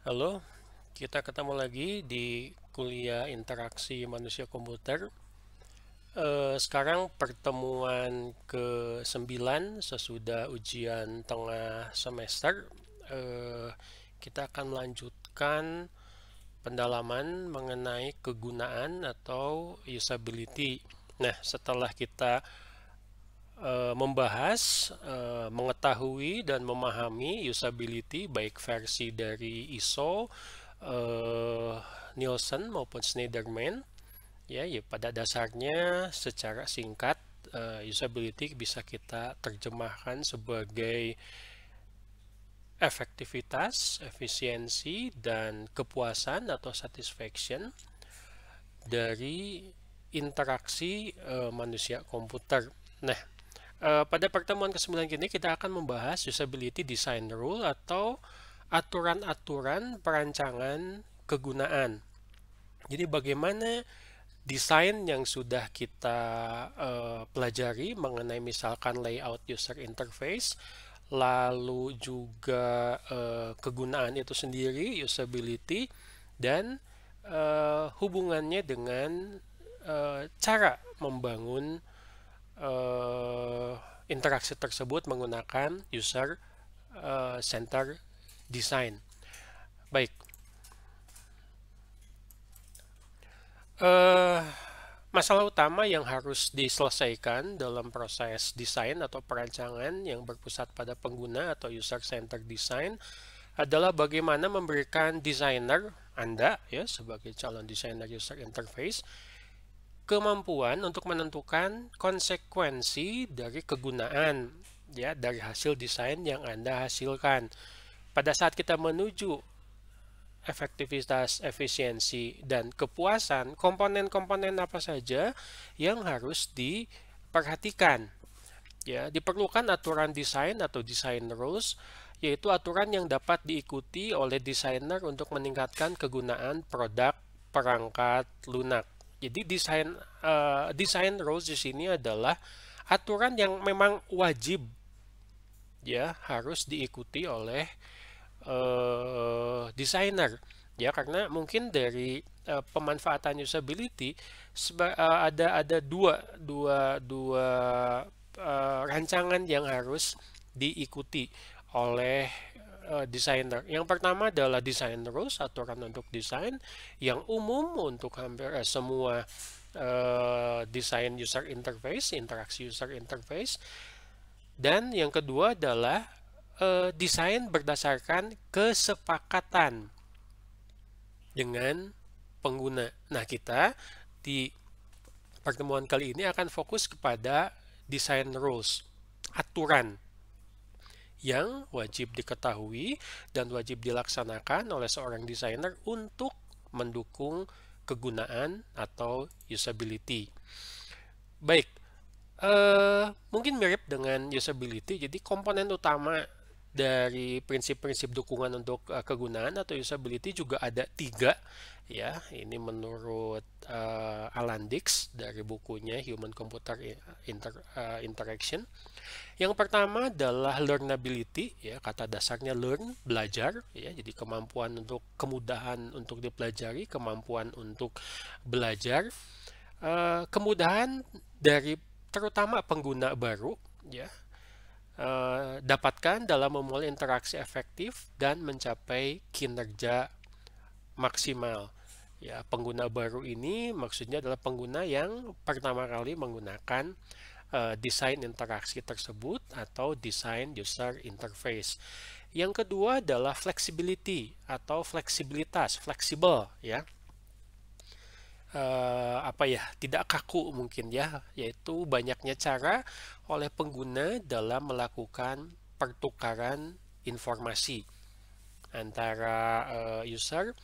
Halo, kita ketemu lagi di kuliah interaksi manusia komputer. Sekarang pertemuan ke-9 sesudah ujian tengah semester. Eh, kita akan melanjutkan pendalaman mengenai kegunaan atau usability. Nah, setelah kita membahas, mengetahui dan memahami usability baik versi dari ISO, Nielsen maupun Schneiderman, ya pada dasarnya secara singkat usability bisa kita terjemahkan sebagai efektivitas, efisiensi, dan kepuasan atau satisfaction dari interaksi manusia komputer. Nah, pada pertemuan ke-9 ini kita akan membahas usability design rule atau aturan-aturan perancangan kegunaan. Jadi bagaimana desain yang sudah kita pelajari mengenai misalkan layout user interface, lalu juga kegunaan itu sendiri, usability, dan hubungannya dengan cara membangun interaksi tersebut menggunakan user center design. Baik, eh, masalah utama yang harus diselesaikan dalam proses desain atau perancangan yang berpusat pada pengguna atau user center design adalah bagaimana memberikan desainer Anda ya sebagai calon desainer user interface kemampuan untuk menentukan konsekuensi dari kegunaan ya dari hasil desain yang Anda hasilkan. Pada saat kita menuju efektivitas, efisiensi, dan kepuasan, komponen-komponen apa saja yang harus diperhatikan. Ya, diperlukan aturan desain atau design rules, yaitu aturan yang dapat diikuti oleh desainer untuk meningkatkan kegunaan produk perangkat lunak. Jadi desain rules di sini adalah aturan yang memang wajib ya harus diikuti oleh desainer ya karena mungkin dari pemanfaatan usability ada dua rancangan yang harus diikuti oleh desainer. Yang pertama adalah design rules, aturan untuk desain yang umum untuk hampir semua desain user interface, interaksi user interface. Dan yang kedua adalah desain berdasarkan kesepakatan dengan pengguna. Nah, kita di pertemuan kali ini akan fokus kepada design rules, aturan yang wajib diketahui dan wajib dilaksanakan oleh seorang desainer untuk mendukung kegunaan atau usability. Baik, mungkin mirip dengan usability. Jadi komponen utama dari prinsip-prinsip dukungan untuk kegunaan atau usability juga ada tiga ya. Ini menurut Alan Dix dari bukunya Human Computer Interaction. Yang pertama adalah learnability ya, kata dasarnya learn, belajar ya. Jadi kemampuan untuk kemudahan untuk dipelajari, kemampuan untuk belajar, kemudahan dari terutama pengguna baru ya dapatkan dalam memulai interaksi efektif dan mencapai kinerja maksimal. Ya, pengguna baru ini maksudnya adalah pengguna yang pertama kali menggunakan desain interaksi tersebut atau desain user interface. Yang kedua adalah flexibility atau fleksibilitas, fleksibel ya. Apa ya, tidak kaku mungkin ya, yaitu banyaknya cara oleh pengguna dalam melakukan pertukaran informasi antara user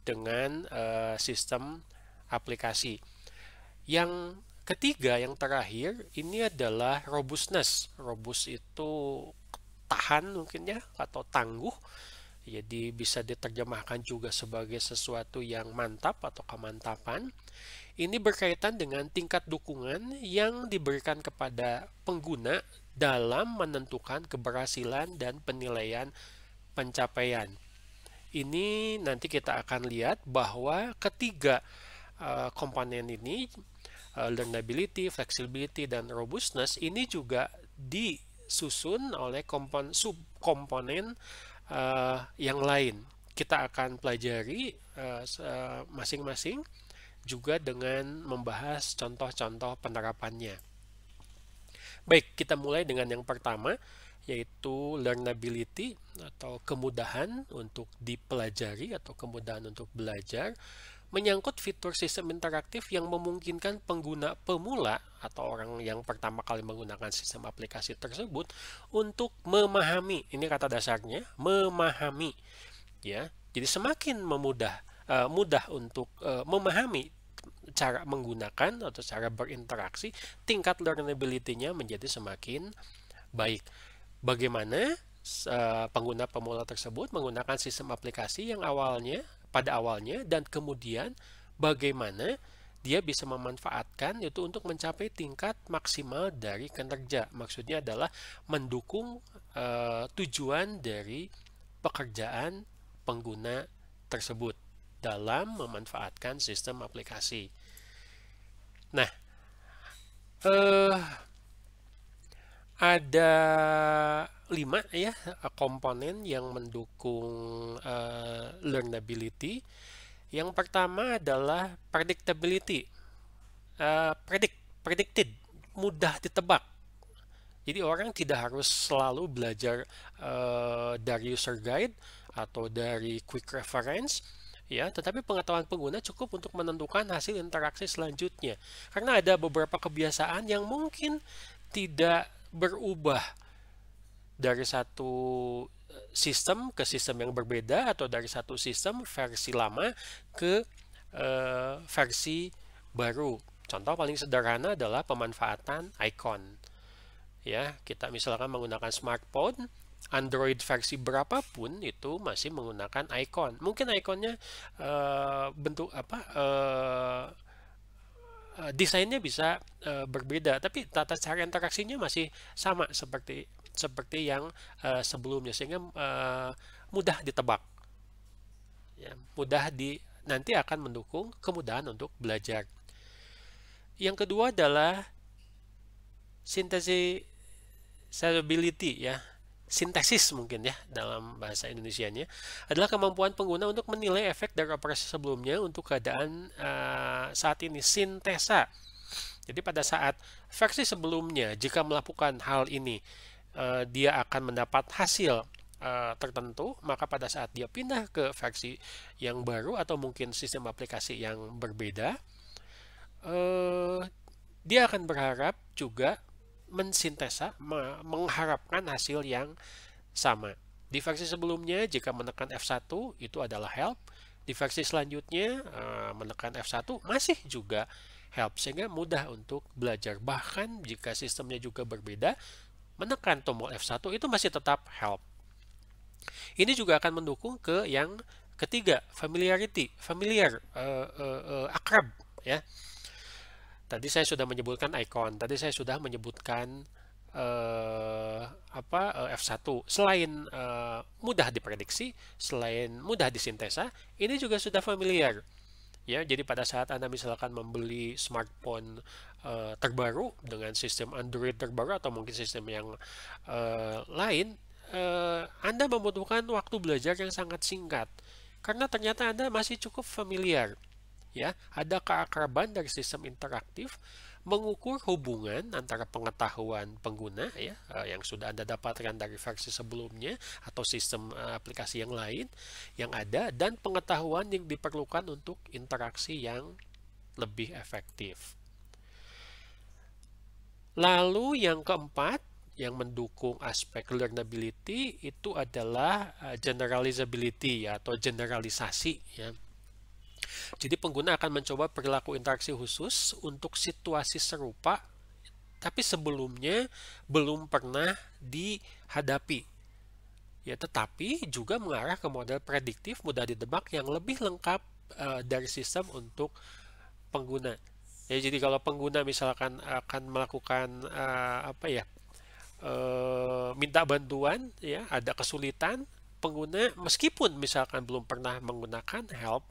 dengan sistem aplikasi. Yang ketiga, yang terakhir, ini adalah robustness. Robust itu tahan mungkin ya, atau tangguh. Jadi bisa diterjemahkan juga sebagai sesuatu yang mantap atau kemantapan. Ini berkaitan dengan tingkat dukungan yang diberikan kepada pengguna dalam menentukan keberhasilan dan penilaian pencapaian. ini nanti kita akan lihat bahwa ketiga komponen ini, learnability, flexibility, dan robustness, ini juga disusun oleh subkomponen yang lain. Kita akan pelajari masing-masing juga dengan membahas contoh-contoh penerapannya. Baik, kita mulai dengan yang pertama, yaitu learnability atau kemudahan untuk dipelajari atau kemudahan untuk belajar, menyangkut fitur sistem interaktif yang memungkinkan pengguna pemula atau orang yang pertama kali menggunakan sistem aplikasi tersebut untuk memahami, ini kata dasarnya, memahami, ya. Jadi semakin mudah untuk memahami cara menggunakan atau cara berinteraksi, tingkat learnability-nya menjadi semakin baik. Bagaimana pengguna pemula tersebut menggunakan sistem aplikasi yang pada awalnya, dan kemudian bagaimana dia bisa memanfaatkan itu untuk mencapai tingkat maksimal dari kinerja. Maksudnya adalah mendukung tujuan dari pekerjaan pengguna tersebut dalam memanfaatkan sistem aplikasi. Nah, ada 5 ya komponen yang mendukung learnability. Yang pertama adalah predictability. Predicted, mudah ditebak. Jadi orang tidak harus selalu belajar dari user guide atau dari quick reference, ya, tetapi pengetahuan pengguna cukup untuk menentukan hasil interaksi selanjutnya. Karena ada beberapa kebiasaan yang mungkin tidak berubah dari satu sistem ke sistem yang berbeda, atau dari satu sistem versi lama ke versi baru. Contoh paling sederhana adalah pemanfaatan icon. Ya, kita misalkan menggunakan smartphone, Android versi berapapun itu masih menggunakan icon. Mungkin iconnya bentuk desainnya bisa berbeda, tapi tata cara interaksinya masih sama seperti yang sebelumnya, sehingga mudah ditebak. Ya, nanti akan mendukung kemudahan untuk belajar. Yang kedua adalah synthesizability, ya. Sintesis mungkin ya dalam bahasa Indonesianya, adalah kemampuan pengguna untuk menilai efek dari operasi sebelumnya untuk keadaan saat ini. Sintesa. Jadi pada saat versi sebelumnya, jika melakukan hal ini, dia akan mendapat hasil tertentu, maka pada saat dia pindah ke versi yang baru atau mungkin sistem aplikasi yang berbeda, dia akan berharap juga mensintesa, mengharapkan hasil yang sama. Di versi sebelumnya, jika menekan F1 itu adalah help, di versi selanjutnya menekan F1 masih juga help, sehingga mudah untuk belajar. Bahkan jika sistemnya juga berbeda, menekan tombol F1 itu masih tetap help. Ini juga akan mendukung ke yang ketiga, familiarity, akrab, ya. Tadi saya sudah menyebutkan icon, tadi saya sudah menyebutkan F1. Selain mudah diprediksi, selain mudah disintesa, ini juga sudah familiar. Ya, jadi pada saat Anda misalkan membeli smartphone terbaru dengan sistem Android terbaru atau mungkin sistem yang lain, Anda membutuhkan waktu belajar yang sangat singkat karena ternyata Anda masih cukup familiar. Ya, ada keakraban dari sistem interaktif mengukur hubungan antara pengetahuan pengguna, ya, yang sudah Anda dapatkan dari versi sebelumnya atau sistem aplikasi yang lain yang ada, dan pengetahuan yang diperlukan untuk interaksi yang lebih efektif. Lalu yang keempat yang mendukung aspek learnability itu adalah generalizability, ya, atau generalisasi, ya. Jadi pengguna akan mencoba perilaku interaksi khusus untuk situasi serupa, tapi sebelumnya belum pernah dihadapi. Ya, tetapi juga mengarah ke model prediktif mudah ditebak yang lebih lengkap dari sistem untuk pengguna. Ya, jadi kalau pengguna misalkan akan melakukan minta bantuan, ya, ada kesulitan, pengguna meskipun misalkan belum pernah menggunakan help,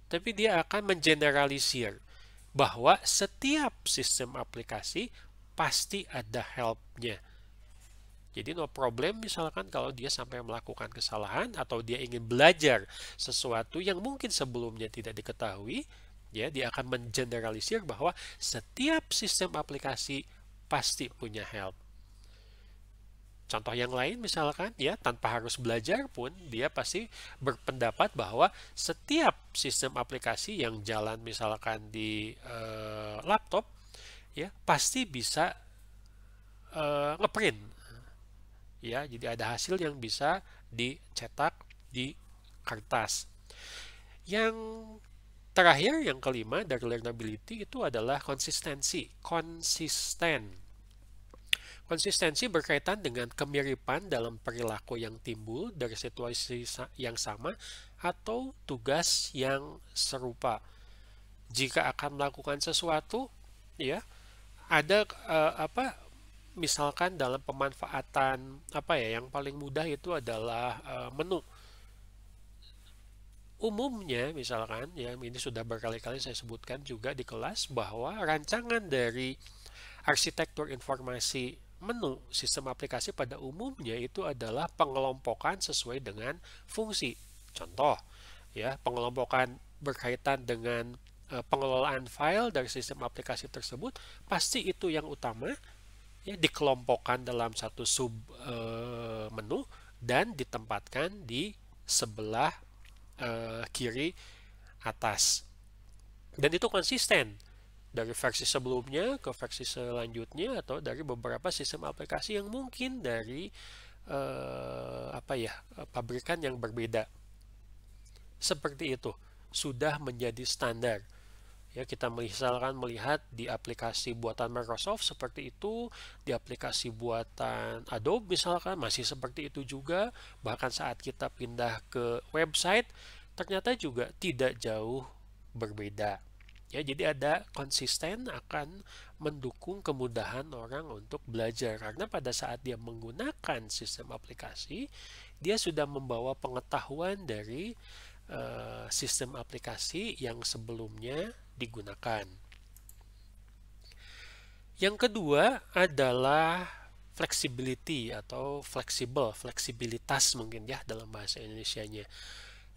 tapi dia akan mengeneralisir bahwa setiap sistem aplikasi pasti ada help-nya. Jadi no problem misalkan kalau dia sampai melakukan kesalahan atau dia ingin belajar sesuatu yang mungkin sebelumnya tidak diketahui, ya dia akan mengeneralisir bahwa setiap sistem aplikasi pasti punya help. Contoh yang lain misalkan ya tanpa harus belajar pun dia pasti berpendapat bahwa setiap sistem aplikasi yang jalan misalkan di laptop ya pasti bisa ngeprint ya, jadi ada hasil yang bisa dicetak di kertas. Yang terakhir, yang kelima dari learnability itu adalah konsistensi. Konsistensi berkaitan dengan kemiripan dalam perilaku yang timbul dari situasi yang sama atau tugas yang serupa. Jika akan melakukan sesuatu, ya ada misalkan dalam pemanfaatan yang paling mudah itu adalah menu. Umumnya misalkan ya ini sudah berkali-kali saya sebutkan juga di kelas bahwa rancangan dari arsitektur informasi menu sistem aplikasi pada umumnya itu adalah pengelompokan sesuai dengan fungsi. Contoh ya, pengelompokan berkaitan dengan pengelolaan file dari sistem aplikasi tersebut pasti itu yang utama ya, dikelompokkan dalam satu sub menu dan ditempatkan di sebelah kiri atas, dan itu konsisten dari versi sebelumnya ke versi selanjutnya atau dari beberapa sistem aplikasi yang mungkin dari pabrikan yang berbeda. Seperti itu sudah menjadi standar. Ya, kita misalkan melihat di aplikasi buatan Microsoft seperti itu, di aplikasi buatan Adobe misalkan masih seperti itu juga, bahkan saat kita pindah ke website ternyata juga tidak jauh berbeda. Ya, jadi ada konsisten akan mendukung kemudahan orang untuk belajar karena pada saat dia menggunakan sistem aplikasi, dia sudah membawa pengetahuan dari sistem aplikasi yang sebelumnya digunakan. Yang kedua adalah flexibility atau fleksibilitas mungkin ya dalam bahasa Indonesianya.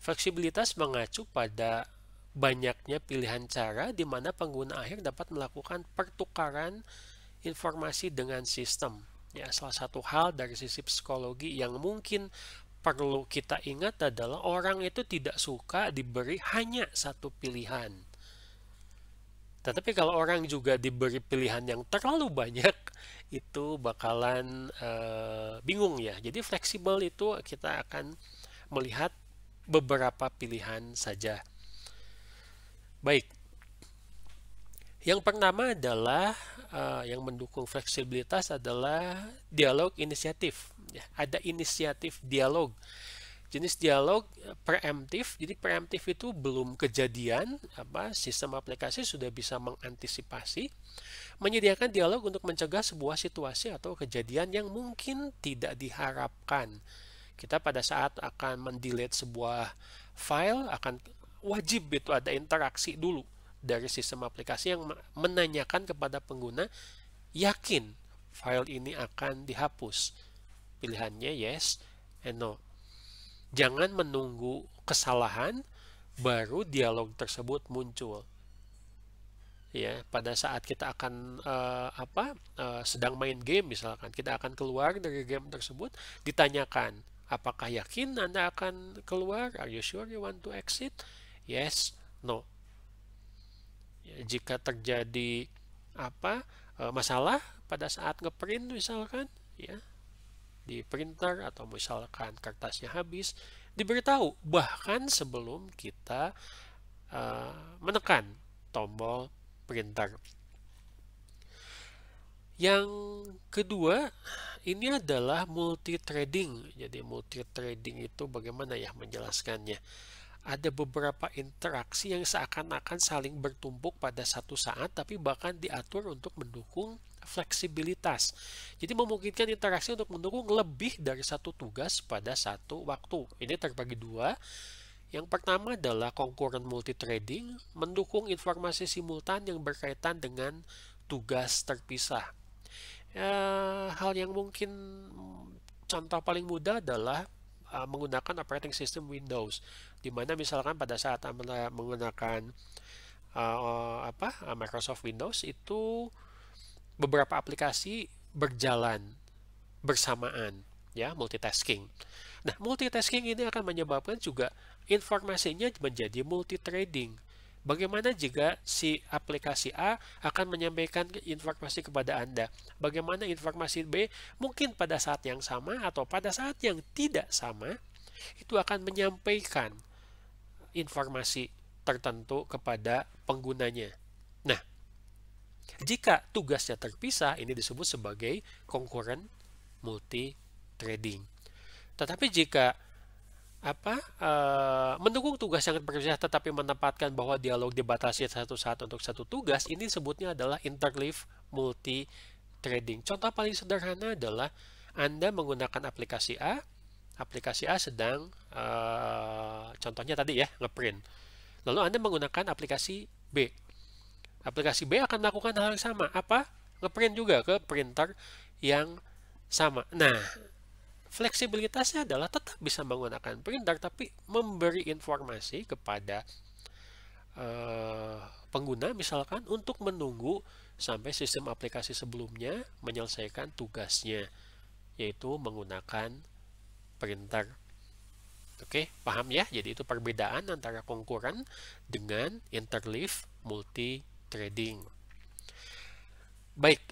Fleksibilitas mengacu pada banyaknya pilihan cara di mana pengguna akhir dapat melakukan pertukaran informasi dengan sistem. Ya, salah satu hal dari sisi psikologi yang mungkin perlu kita ingat adalah orang itu tidak suka diberi hanya satu pilihan. Tetapi kalau orang juga diberi pilihan yang terlalu banyak, itu bakalan bingung ya. Jadi fleksibel itu kita akan melihat beberapa pilihan saja. Baik. Yang pertama adalah yang mendukung fleksibilitas adalah dialog inisiatif. Ya, ada inisiatif dialog. Jenis dialog preemptif. Jadi preemptif itu belum kejadian, sistem aplikasi sudah bisa mengantisipasi, menyediakan dialog untuk mencegah sebuah situasi atau kejadian yang mungkin tidak diharapkan. Kita pada saat akan mendelete sebuah file akan wajib itu ada interaksi dulu dari sistem aplikasi yang menanyakan kepada pengguna, yakin file ini akan dihapus? Pilihannya yes and no. Jangan menunggu kesalahan baru dialog tersebut muncul. Ya, pada saat kita akan sedang main game misalkan, kita akan keluar dari game tersebut, ditanyakan, apakah yakin Anda akan keluar? Are you sure you want to exit? Yes, no. Ya, jika terjadi masalah pada saat ngeprint misalkan, ya, di printer atau misalkan kertasnya habis, diberitahu bahkan sebelum kita menekan tombol printer. Yang kedua, ini adalah multi-threading. Jadi multi-threading itu bagaimana ya menjelaskannya? Ada beberapa interaksi yang seakan-akan saling bertumpuk pada satu saat, tapi bahkan diatur untuk mendukung fleksibilitas. Jadi memungkinkan interaksi untuk mendukung lebih dari satu tugas pada satu waktu. Ini terbagi dua. Yang pertama adalah concurrent multithreading, mendukung informasi simultan yang berkaitan dengan tugas terpisah. Hal yang mungkin contoh paling mudah adalah menggunakan operating system Windows, di mana misalkan pada saat menggunakan Microsoft Windows itu beberapa aplikasi berjalan bersamaan, ya, multitasking. Nah, multitasking ini akan menyebabkan juga informasinya menjadi multithreading. Bagaimana jika si aplikasi A akan menyampaikan informasi kepada Anda? Bagaimana informasi B mungkin pada saat yang sama atau pada saat yang tidak sama itu akan menyampaikan informasi tertentu kepada penggunanya. Nah, jika tugasnya terpisah, ini disebut sebagai concurrent multithreading. Tetapi jika mendukung tugas yang terpisah tetapi menempatkan bahwa dialog dibatasi satu saat untuk satu tugas, ini sebutnya adalah interleave multithreading. Contoh paling sederhana adalah Anda menggunakan aplikasi A sedang contohnya tadi ya, ngeprint. Lalu Anda menggunakan aplikasi B. Aplikasi B akan melakukan hal yang sama. Apa? Ngeprint juga ke printer yang sama. Nah, fleksibilitasnya adalah tetap bisa menggunakan printer, tapi memberi informasi kepada pengguna misalkan untuk menunggu sampai sistem aplikasi sebelumnya menyelesaikan tugasnya, yaitu menggunakan printer. Oke, paham ya? Jadi itu perbedaan antara concurrent dengan interleave multithreading. Baik,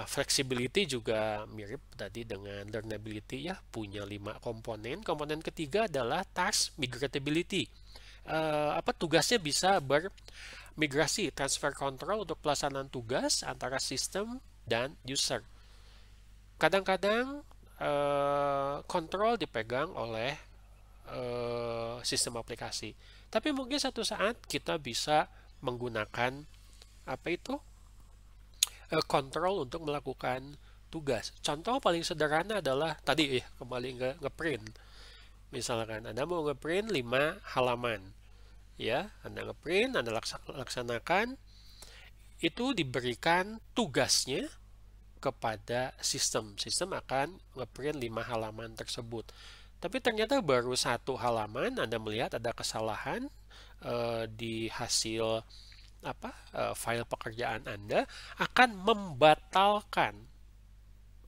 flexibility juga mirip tadi dengan learnability ya, punya 5 komponen. Komponen ketiga adalah task migratability. Tugasnya bisa bermigrasi, transfer control untuk pelaksanaan tugas antara sistem dan user. Kadang-kadang kontrol dipegang oleh sistem aplikasi. Tapi mungkin satu saat kita bisa menggunakan kontrol untuk melakukan tugas. Contoh paling sederhana adalah tadi kembali ke ngeprint. Misalkan Anda mau ngeprint 5 halaman. Ya, Anda ngeprint, Anda laksanakan, itu diberikan tugasnya kepada sistem. Sistem akan ngeprint 5 halaman tersebut. Tapi ternyata baru 1 halaman Anda melihat ada kesalahan di hasil file pekerjaan Anda, akan membatalkan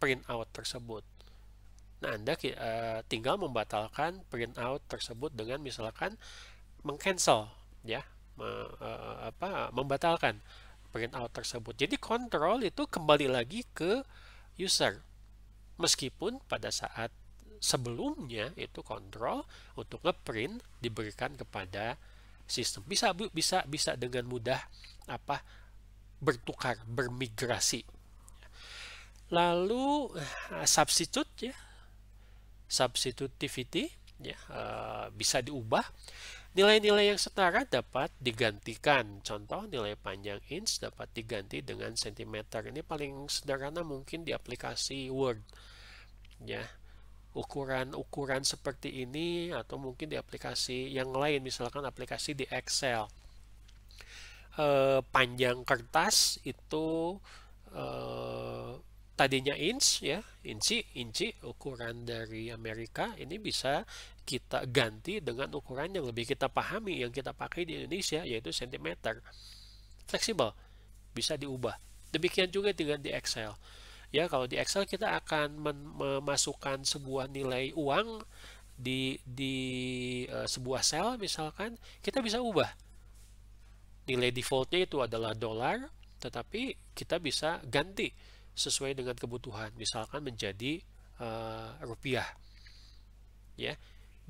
printout tersebut. Nah, Anda tinggal membatalkan printout tersebut dengan misalkan meng-cancel, ya, membatalkan printout tersebut. Jadi kontrol itu kembali lagi ke user, meskipun pada saat sebelumnya itu kontrol untuk ngeprint diberikan kepada sistem. Bisa dengan mudah bertukar, bermigrasi. Lalu substitute ya, substitutivity ya, bisa diubah. Nilai-nilai yang setara dapat digantikan. Contoh, nilai panjang inch dapat diganti dengan sentimeter. Ini paling sederhana mungkin di aplikasi Word ya. Ukuran seperti ini, atau mungkin di aplikasi yang lain, misalkan aplikasi di Excel. Panjang kertas itu tadinya inch ya, inci ukuran dari Amerika, ini bisa kita ganti dengan ukuran yang lebih kita pahami, yang kita pakai di Indonesia, yaitu sentimeter. Fleksibel, bisa diubah. Demikian juga dengan di Excel. Ya, kalau di Excel kita akan memasukkan sebuah nilai uang di sebuah sel misalkan, kita bisa ubah. Nilai defaultnya itu adalah dolar, tetapi kita bisa ganti sesuai dengan kebutuhan, misalkan menjadi rupiah. Ya,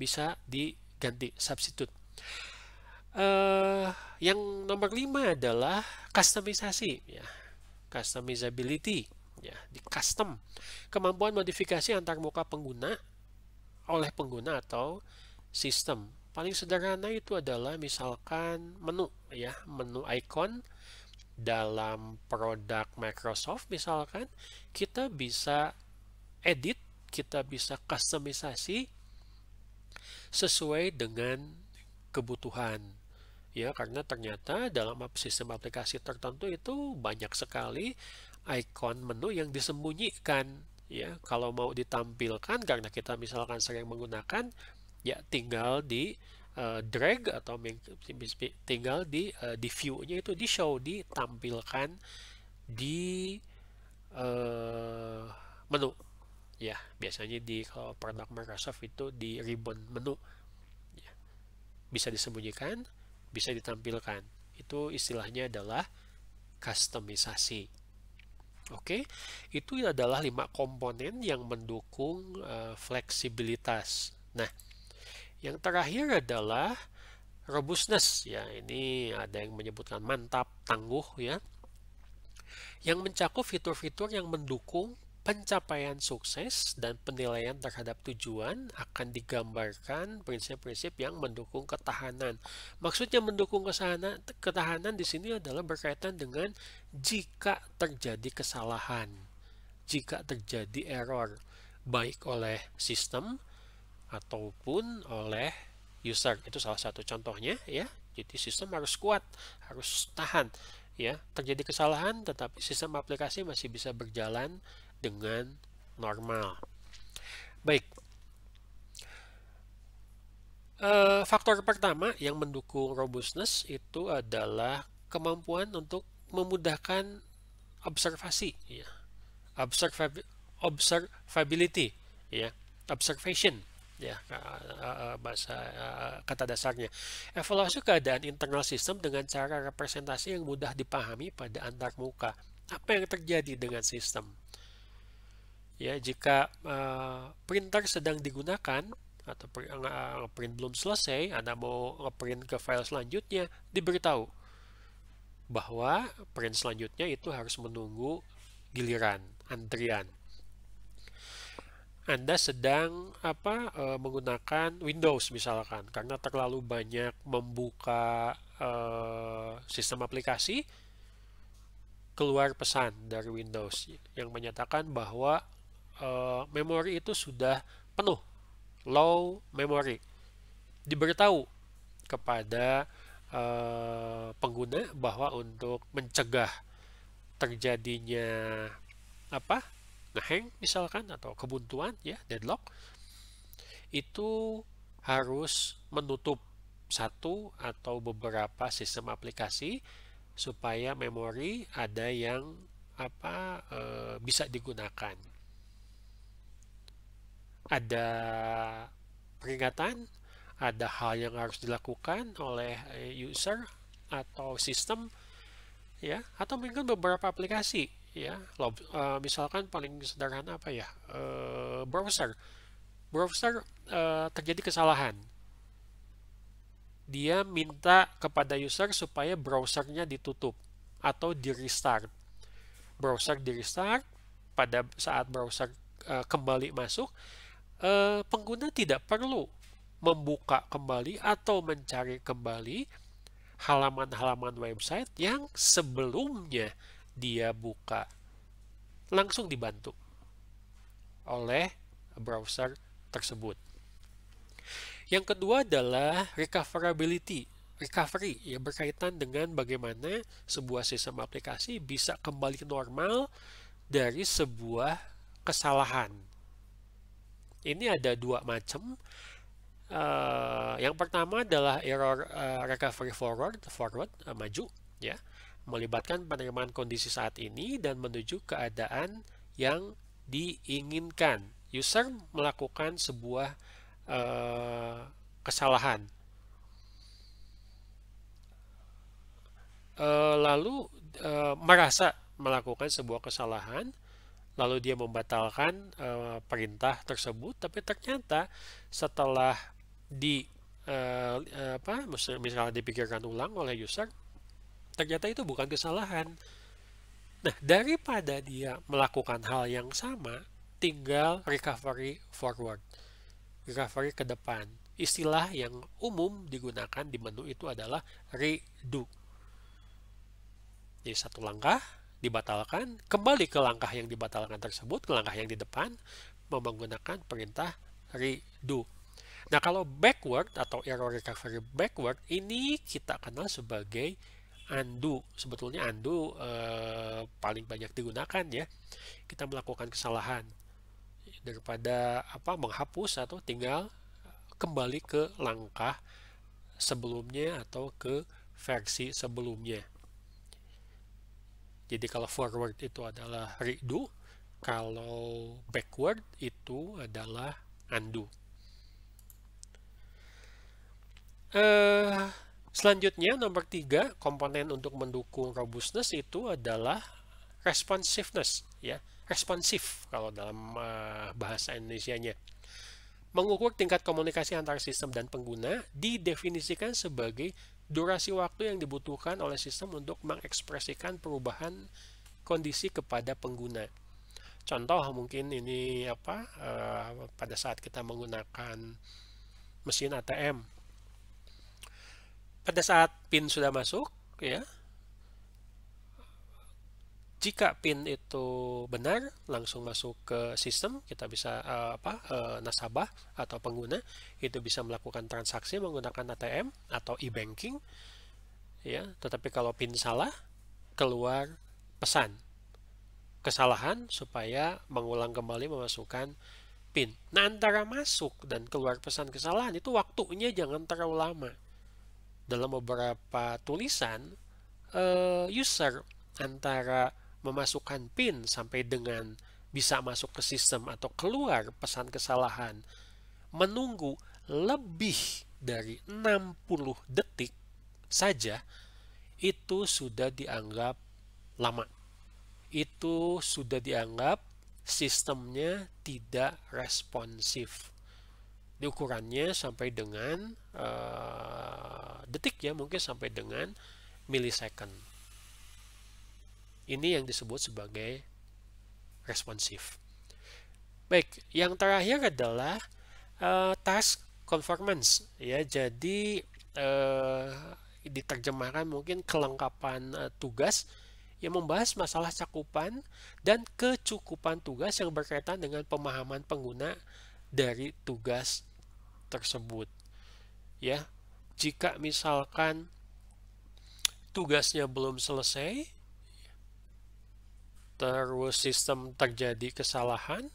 bisa diganti, substitute. Yang nomor 5 adalah customisasi ya. Customizability ya, di custom, kemampuan modifikasi antar muka pengguna oleh pengguna atau sistem. Paling sederhana itu adalah misalkan menu ya, menu icon dalam produk Microsoft misalkan, kita bisa edit, kita bisa kustomisasi sesuai dengan kebutuhan. Ya, karena ternyata dalam sistem aplikasi tertentu itu banyak sekali ikon menu yang disembunyikan. Ya, kalau mau ditampilkan karena kita misalkan sering menggunakan, ya tinggal di drag atau tinggal di view-nya itu di show, ditampilkan di menu. Ya, biasanya di kalau produk Microsoft itu di ribbon menu. Ya, bisa disembunyikan, bisa ditampilkan. Itu istilahnya adalah kustomisasi. Oke, itu adalah 5 komponen yang mendukung fleksibilitas. Nah, yang terakhir adalah robustness. Ya, ini ada yang menyebutkan mantap, tangguh ya. Yang mencakup fitur-fitur yang mendukung pencapaian sukses dan penilaian terhadap tujuan akan digambarkan prinsip-prinsip yang mendukung ketahanan. Maksudnya mendukung ketahanan di sini adalah berkaitan dengan jika terjadi kesalahan, jika terjadi error, baik oleh sistem ataupun oleh user. Itu salah satu contohnya ya. Jadi sistem harus kuat, harus tahan ya. Terjadi kesalahan tetapi sistem aplikasi masih bisa berjalan dengan normal. Baik. Faktor pertama yang mendukung robustness itu adalah kemampuan untuk memudahkan observasi ya. Observability ya. Observation ya, bahasa kata dasarnya. Evaluasi keadaan internal sistem dengan cara representasi yang mudah dipahami pada antarmuka. Apa yang terjadi dengan sistem? Ya, jika printer sedang digunakan atau print belum selesai, Anda mau ngeprint ke file selanjutnya, diberitahu bahwa print selanjutnya itu harus menunggu giliran, antrian. Anda sedang menggunakan Windows misalkan, karena terlalu banyak membuka sistem aplikasi, keluar pesan dari Windows yang menyatakan bahwa memori itu sudah penuh, low memory. Diberitahu kepada pengguna bahwa untuk mencegah terjadinya ngehang misalkan atau kebuntuan ya, deadlock, itu harus menutup satu atau beberapa sistem aplikasi supaya memori ada yang bisa digunakan. Ada peringatan, ada hal yang harus dilakukan oleh user atau sistem ya, atau mungkin beberapa aplikasi ya. Misalkan paling sederhana browser terjadi kesalahan, dia minta kepada user supaya browsernya ditutup atau di restart. Browser di restart, pada saat browser kembali masuk, pengguna tidak perlu membuka kembali atau mencari kembali halaman-halaman website yang sebelumnya dia buka. Langsung dibantu oleh browser tersebut. Yang kedua adalah recoverability. Recovery yang berkaitan dengan bagaimana sebuah sistem aplikasi bisa kembali normal dari sebuah kesalahan. Ini ada dua macam. Yang pertama adalah error recovery forward maju ya, melibatkan penerimaan kondisi saat ini dan menuju keadaan yang diinginkan. User melakukan sebuah kesalahan, lalu merasa melakukan sebuah kesalahan, lalu dia membatalkan perintah tersebut, tapi ternyata setelah misalnya dipikirkan ulang oleh user, ternyata itu bukan kesalahan. Nah, daripada dia melakukan hal yang sama, tinggal recovery forward, recovery ke depan. Istilah yang umum digunakan di menu itu adalah redo. Jadi satu langkah dibatalkan, kembali ke langkah yang dibatalkan tersebut, ke langkah yang di depan, menggunakan perintah redo. Nah, kalau backward atau error recovery backward, ini kita kenal sebagai undo. Sebetulnya undo paling banyak digunakan ya. Kita melakukan kesalahan daripada menghapus, atau tinggal kembali ke langkah sebelumnya atau ke versi sebelumnya. Jadi kalau forward itu adalah redo, kalau backward itu adalah undo. Selanjutnya nomor 3, komponen untuk mendukung robustness itu adalah responsiveness, ya, responsif kalau dalam bahasa Indonesianya. Mengukur tingkat komunikasi antara sistem dan pengguna didefinisikan sebagai durasi waktu yang dibutuhkan oleh sistem untuk mengekspresikan perubahan kondisi kepada pengguna. Contoh mungkin ini pada saat kita menggunakan mesin ATM. Pada saat PIN sudah masuk, ya, jika PIN itu benar, langsung masuk ke sistem, kita bisa nasabah atau pengguna itu bisa melakukan transaksi menggunakan ATM atau e-banking, ya. Tetapi kalau PIN salah, keluar pesan kesalahan supaya mengulang kembali memasukkan PIN. Nah, antara masuk dan keluar pesan kesalahan itu waktunya jangan terlalu lama. Dalam beberapa tulisan, user antara memasukkan PIN sampai dengan bisa masuk ke sistem atau keluar pesan kesalahan menunggu lebih dari 60 detik saja, itu sudah dianggap lama. Itu sudah dianggap sistemnya tidak responsif. Ini ukurannya sampai dengan detik, ya, mungkin sampai dengan milisecond. Ini yang disebut sebagai responsif. Baik, yang terakhir adalah task conformance, ya. Jadi diterjemahkan mungkin kelengkapan tugas, yang membahas masalah cakupan dan kecukupan tugas yang berkaitan dengan pemahaman pengguna dari tugas tersebut, ya. Jika misalkan tugasnya belum selesai, terus sistem terjadi kesalahan,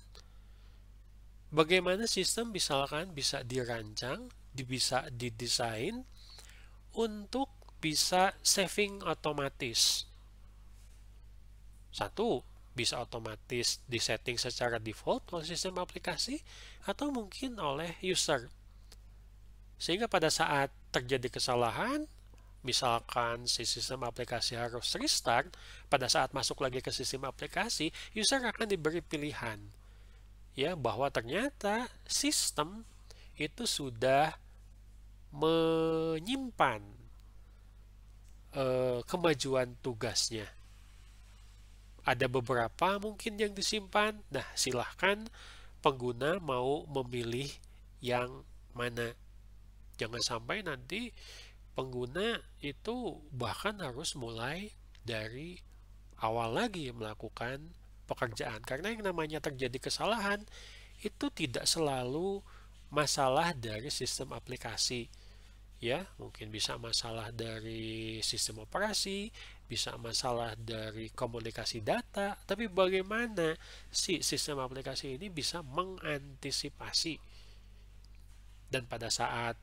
bagaimana sistem misalkan bisa dirancang, bisa didesain untuk bisa saving otomatis. Satu, bisa otomatis disetting secara default oleh sistem aplikasi atau mungkin oleh user. Sehingga pada saat terjadi kesalahan, misalkan si sistem aplikasi harus restart, pada saat masuk lagi ke sistem aplikasi, user akan diberi pilihan, ya, bahwa ternyata sistem itu sudah menyimpan kemajuan tugasnya. Ada beberapa mungkin yang disimpan. Nah, silahkan pengguna mau memilih yang mana. Jangan sampai nanti pengguna itu bahkan harus mulai dari awal lagi melakukan pekerjaan. Karena yang namanya terjadi kesalahan itu tidak selalu masalah dari sistem aplikasi, ya. Mungkin bisa masalah dari sistem operasi, bisa masalah dari komunikasi data, tapi bagaimana si sistem aplikasi ini bisa mengantisipasi. Dan pada saat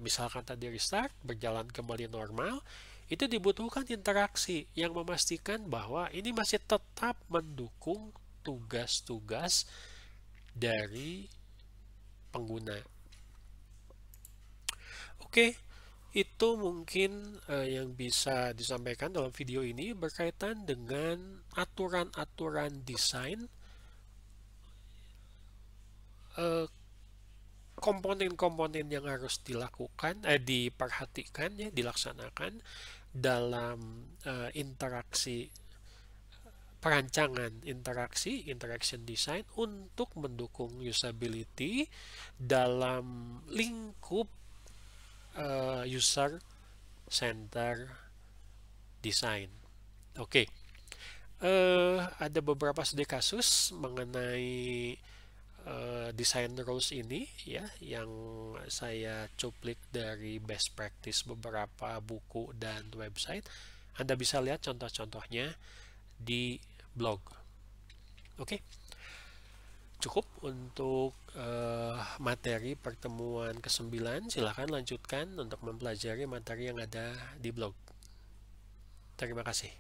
misalkan tadi restart, berjalan kembali normal, itu dibutuhkan interaksi yang memastikan bahwa ini masih tetap mendukung tugas-tugas dari pengguna. Oke, itu mungkin yang bisa disampaikan dalam video ini berkaitan dengan aturan-aturan desain, komponen-komponen yang harus diperhatikan, ya, dilaksanakan dalam interaksi perancangan interaction design untuk mendukung usability dalam lingkup user center design. Oke, ada beberapa studi kasus mengenai desain rules ini ya, yang saya cuplik dari best practice beberapa buku dan website. Anda bisa lihat contoh-contohnya di blog. Oke, cukup untuk materi pertemuan ke-9. Silahkan lanjutkan untuk mempelajari materi yang ada di blog. Terima kasih.